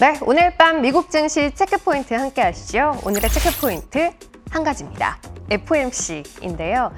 네, 오늘 밤 미국 증시 체크포인트 함께 하시죠. 오늘의 체크포인트 한 가지입니다. FOMC인데요.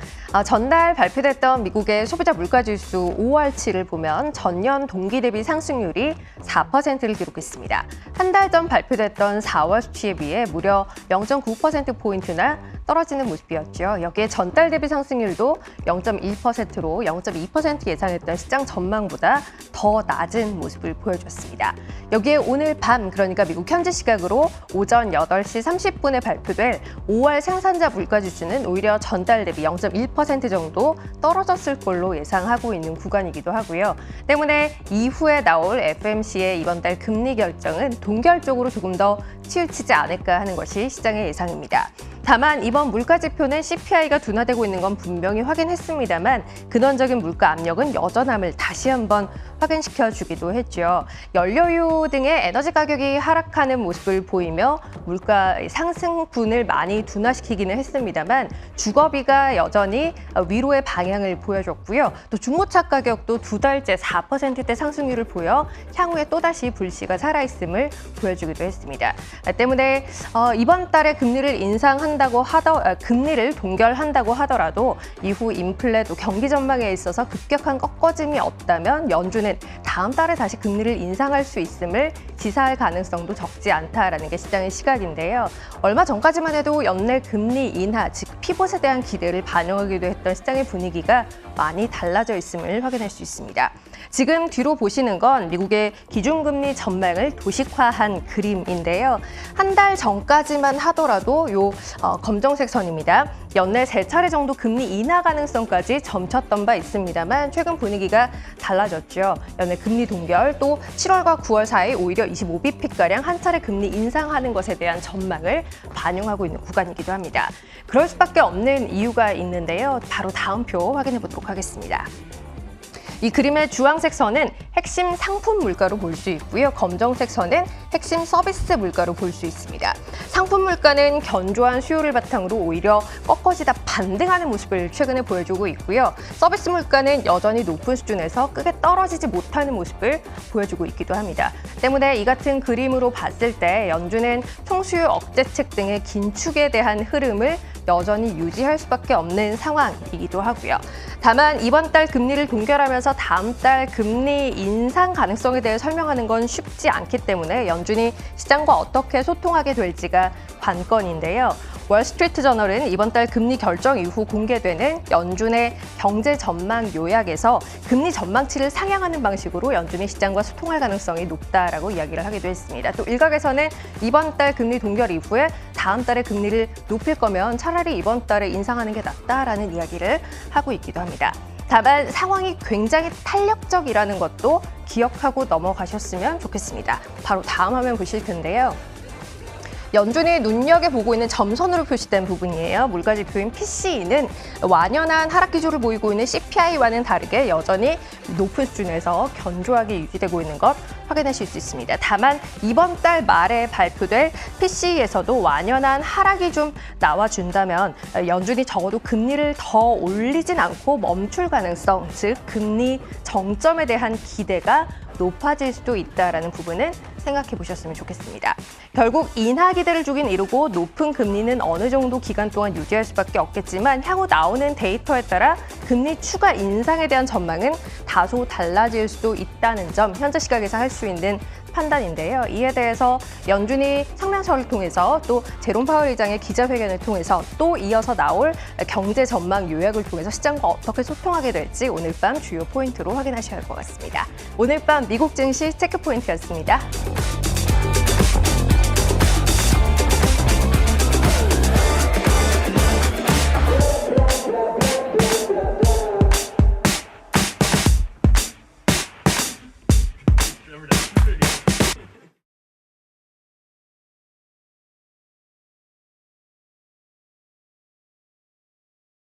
전날 발표됐던 미국의 소비자 물가지수 5월치를 보면 전년 동기 대비 상승률이 4%를 기록했습니다. 한 달 전 발표됐던 4월 수치에 비해 무려 0.9%포인트나 떨어지는 모습이었죠. 여기에 전달 대비 상승률도 0.1%로 0.2% 예상했던 시장 전망보다 더 낮은 모습을 보여줬습니다. 여기에 오늘 밤, 그러니까 미국 현지 시각으로 오전 8시 30분에 발표될 5월 생산자 물가지수는 오히려 전달 대비 0.1% 정도 떨어졌을 걸로 예상하고 있는 구간이기도 하고요. 때문에 이후에 나올 FOMC의 이번 달 금리 결정은 동결적으로 조금 더 치우치지 않을까 하는 것이 시장의 예상입니다. 다만 이번 물가 지표는 CPI가 둔화되고 있는 건 분명히 확인했습니다만 근원적인 물가 압력은 여전함을 다시 한번 확인시켜주기도 했죠. 연료유 등의 에너지 가격이 하락하는 모습을 보이며 물가 상승분을 많이 둔화시키기는 했습니다만 주거비가 여전히 위로의 방향을 보여줬고요. 또 중고차 가격도 두 달째 4%대 상승률을 보여 향후에 또다시 불씨가 살아있음을 보여주기도 했습니다. 때문에 이번 달에 금리를 금리를 동결한다고 하더라도 이후 인플레도 경기 전망에 있어서 급격한 꺾어짐이 없다면 연준은 다음 달에 다시 금리를 인상할 수 있음을 시사할 가능성도 적지 않다라는 게 시장의 시각인데요. 얼마 전까지만 해도 연내 금리 인하, 즉 피봇에 대한 기대를 반영하기도 했던 시장의 분위기가 많이 달라져 있음을 확인할 수 있습니다. 지금 뒤로 보시는 건 미국의 기준금리 전망을 도식화한 그림인데요. 한 달 전까지만 하더라도 검정색 선입니다. 연내 3차례 정도 금리 인하 가능성까지 점쳤던 바 있습니다만 최근 분위기가 달라졌죠. 연내 금리 동결, 또 7월과 9월 사이 오히려 25bp가량 한 차례 금리 인상하는 것에 대한 전망을 반영하고 있는 구간이기도 합니다. 그럴 수밖에 없는 이유가 있는데요. 바로 다음 표 확인해 보도록 하겠습니다. 이 그림의 주황색 선은 핵심 상품 물가로 볼 수 있고요. 검정색 선은 핵심 서비스 물가로 볼 수 있습니다. 상품 물가는 견조한 수요를 바탕으로 오히려 꺾어지다 반등하는 모습을 최근에 보여주고 있고요. 서비스 물가는 여전히 높은 수준에서 크게 떨어지지 못하는 모습을 보여주고 있기도 합니다. 때문에 이 같은 그림으로 봤을 때 연준은 총수요 억제책 등의 긴축에 대한 흐름을 여전히 유지할 수밖에 없는 상황이기도 하고요. 다만 이번 달 금리를 동결하면서 다음 달 금리 인상 가능성에 대해 설명하는 건 쉽지 않기 때문에 연준이 시장과 어떻게 소통하게 될지가 관건인데요. 월스트리트 저널은 이번 달 금리 결정 이후 공개되는 연준의 경제 전망 요약에서 금리 전망치를 상향하는 방식으로 연준이 시장과 소통할 가능성이 높다라고 이야기를 하기도 했습니다. 또 일각에서는 이번 달 금리 동결 이후에 다음 달에 금리를 높일 거면 차라리 이번 달에 인상하는 게 낫다라는 이야기를 하고 있기도 합니다. 다만 상황이 굉장히 탄력적이라는 것도 기억하고 넘어가셨으면 좋겠습니다. 바로 다음 화면 보실 텐데요. 연준이 눈여겨보고 있는 점선으로 표시된 부분이에요. 물가지표인 PCE는 완연한 하락 기조를 보이고 있는 CPI와는 다르게 여전히 높은 수준에서 견조하게 유지되고 있는 것 확인하실 수 있습니다. 다만 이번 달 말에 발표될 PCE에서도 완연한 하락이 좀 나와준다면 연준이 적어도 금리를 더 올리진 않고 멈출 가능성, 즉 금리 정점에 대한 기대가 높아질 수도 있다라는 부분은 생각해 보셨으면 좋겠습니다. 결국 인하 기대를 주긴 이루고 높은 금리는 어느 정도 기간 동안 유지할 수밖에 없겠지만 향후 나오는 데이터에 따라 금리 추가 인상에 대한 전망은 다소 달라질 수도 있다는 점 현재 시각에서 할 수 있는 판단인데요. 이에 대해서 연준이 성명서를 통해서 또 제롬 파월 의장의 기자회견을 통해서 또 이어서 나올 경제 전망 요약을 통해서 시장과 어떻게 소통하게 될지 오늘 밤 주요 포인트로 확인하셔야 할 것 같습니다. 오늘 밤 미국 증시 체크포인트였습니다.